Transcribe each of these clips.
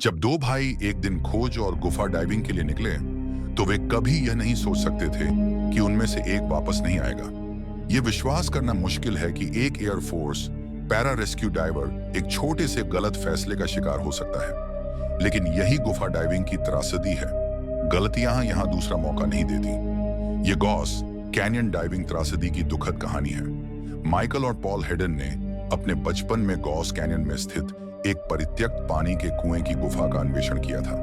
जब दो भाई एक दिन खोज और गुफा डाइविंग के लिए निकले, तो वे कभी यह नहीं सोच सकते थे कि उनमें से एक वापस नहीं आएगा। यह विश्वास करना मुश्किल है कि एक एयरफोर्स पैरा रेस्क्यू डाइवर एक छोटे से गलत फैसले का शिकार हो सकता है। लेकिन यही गुफा डाइविंग की त्रासदी है। गलतियां यहां दूसरा मौका नहीं देती। ये गॉस कैनियन डाइविंग त्रासदी की दुखद कहानी है। माइकल और पॉल हेडन ने अपने बचपन में गॉस कैनियन में स्थित एक परित्यक्त पानी के कुएं की गुफा का अन्वेषण किया था।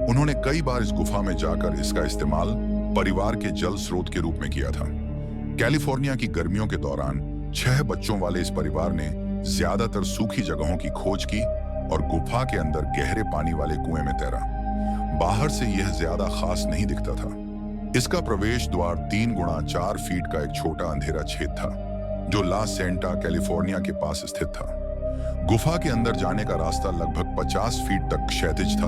उन्होंने कई बार इस गुफा में जाकर इसका इस्तेमाल परिवार के जल स्रोत के रूप में किया था। कैलिफोर्निया की गर्मियों के दौरान 6 बच्चों वाले इस परिवार ने ज्यादातर सूखी जगहों की खोज की और गुफा के अंदर गहरे पानी वाले कुएं में तैरा। बाहर से यह ज्यादा खास नहीं दिखता था। इसका प्रवेश द्वार 3 गुणा 4 फीट का एक छोटा अंधेरा छेद था, जो ला सेंटा कैलिफोर्निया के पास स्थित था। गुफा के अंदर जाने का रास्ता लगभग 50 फीट तक क्षैतिज था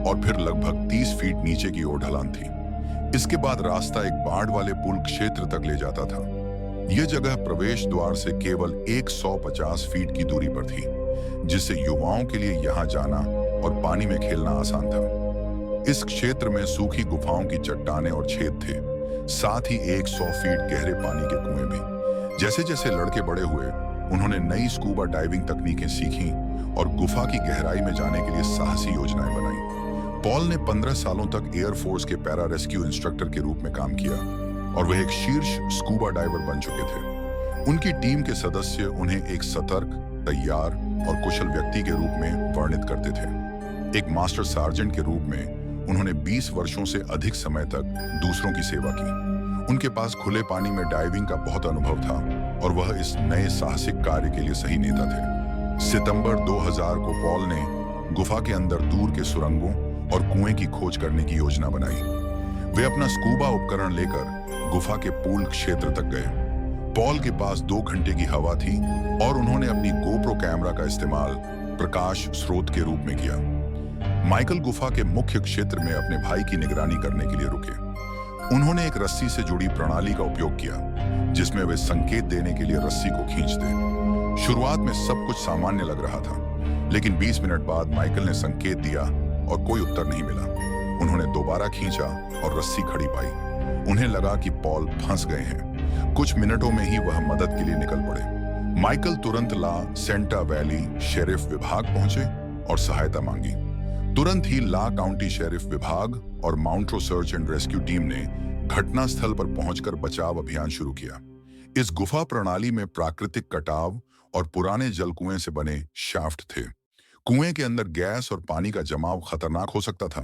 और फिर लगभग 30 फीट नीचे की ओर ढलान थी। इसके बाद रास्ता एक बाढ़ वाले पुल क्षेत्र तक ले जाता था। यह जगह प्रवेश द्वार से केवल 150 फीट की दूरी पर थी, जिससे युवाओं के लिए यहां जाना और पानी में खेलना आसान था। इस क्षेत्र में सूखी गुफाओं की चट्टानें और छेद थे, साथ ही 100 फीट गहरे पानी के कुएं भी। जैसे जैसे लड़के बड़े हुए, उन्होंने नई स्कूबा डाइविंग तकनीकें सीखी और गुफा की गहराई में जाने के लिए साहसी योजनाएं बनाई। पॉल ने 15 सालों तक एयरफोर्स के पैरा रेस्क्यू इंस्ट्रक्टर के रूप में काम किया और वह एक शीर्ष स्कूबा डाइवर बन चुके थे। उनकी टीम के सदस्य उन्हें एक सतर्क, तैयार और कुशल व्यक्ति के रूप में वर्णित करते थे। एक मास्टर सार्जेंट के रूप में उन्होंने 20 वर्षों से अधिक समय तक दूसरों की सेवा की। उनके पास खुले पानी में डाइविंग का बहुत अनुभव था और वह इस नए साहसिक कार्य के लिए सही नेता थे। सितंबर 2000 को पॉल ने गुफा के अंदर दूर के सुरंगों और कुएं की खोज करने की योजना बनाई। वे अपना स्कूबा उपकरण लेकर गुफा के पूल क्षेत्र तक गए। पॉल के पास 2 घंटे की हवा थी और उन्होंने अपनी गोप्रो कैमरा का इस्तेमाल प्रकाश स्रोत के रूप में किया। माइकल गुफा के मुख्य क्षेत्र में अपने भाई की निगरानी करने के लिए रुके। उन्होंने एक रस्सी से जुड़ी प्रणाली का उपयोग किया, जिसमें वे संकेत देने के लिए रस्सी को खींचते। शुरुआत में सब कुछ सामान्य लग रहा था, लेकिन 20 मिनट बाद माइकल ने संकेत दिया और कोई उत्तर नहीं मिला। उन्होंने दोबारा खींचा और रस्सी खड़ी पाई। उन्हें लगा कि पॉल फंस गए हैं। कुछ मिनटों में ही वह मदद के लिए निकल पड़े। माइकल तुरंत ला सेंटा वैली शेरिफ विभाग पहुंचे और सहायता मांगी। तुरंत ही ला काउंटी शेरिफ विभाग और माउंट्रो सर्च एंड रेस्क्यू टीम ने घटनास्थल पर पहुंचकर बचाव अभियान शुरू किया। इस गुफा प्रणाली में प्राकृतिक कटाव और पुराने जलकुएं से बने शाफ्ट थे। कुएं के अंदर गैस और पानी का जमाव खतरनाक हो सकता था।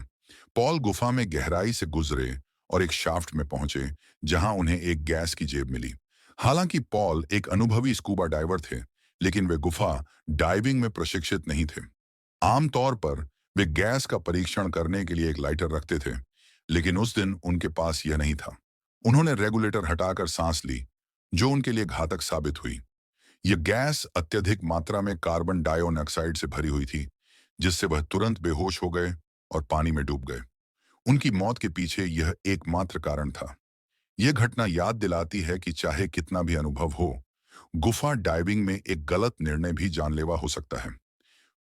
पॉल गुफा में गहराई से गुजरे और एक शाफ्ट में पहुंचे, जहां उन्हें एक गैस की जेब मिली। हालांकि पॉल एक अनुभवी स्कूबा डाइवर थे, लेकिन वे गुफा डाइविंग में प्रशिक्षित नहीं थे। आमतौर पर वे गैस का परीक्षण करने के लिए एक लाइटर रखते थे, लेकिन उस दिन उनके पास यह नहीं था। उन्होंने रेगुलेटर हटाकर सांस ली, जो उनके लिए घातक साबित हुई। यह गैस अत्यधिक मात्रा में कार्बन डाइऑक्साइड से भरी हुई थी, जिससे वह तुरंत बेहोश हो गए और पानी में डूब गए। उनकी मौत के पीछे यह एकमात्र कारण था। यह घटना याद दिलाती है कि चाहे कितना भी अनुभव हो, गुफा डाइविंग में एक गलत निर्णय भी जानलेवा हो सकता है।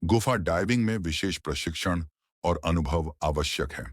गुफा डाइविंग में विशेष प्रशिक्षण और अनुभव आवश्यक है।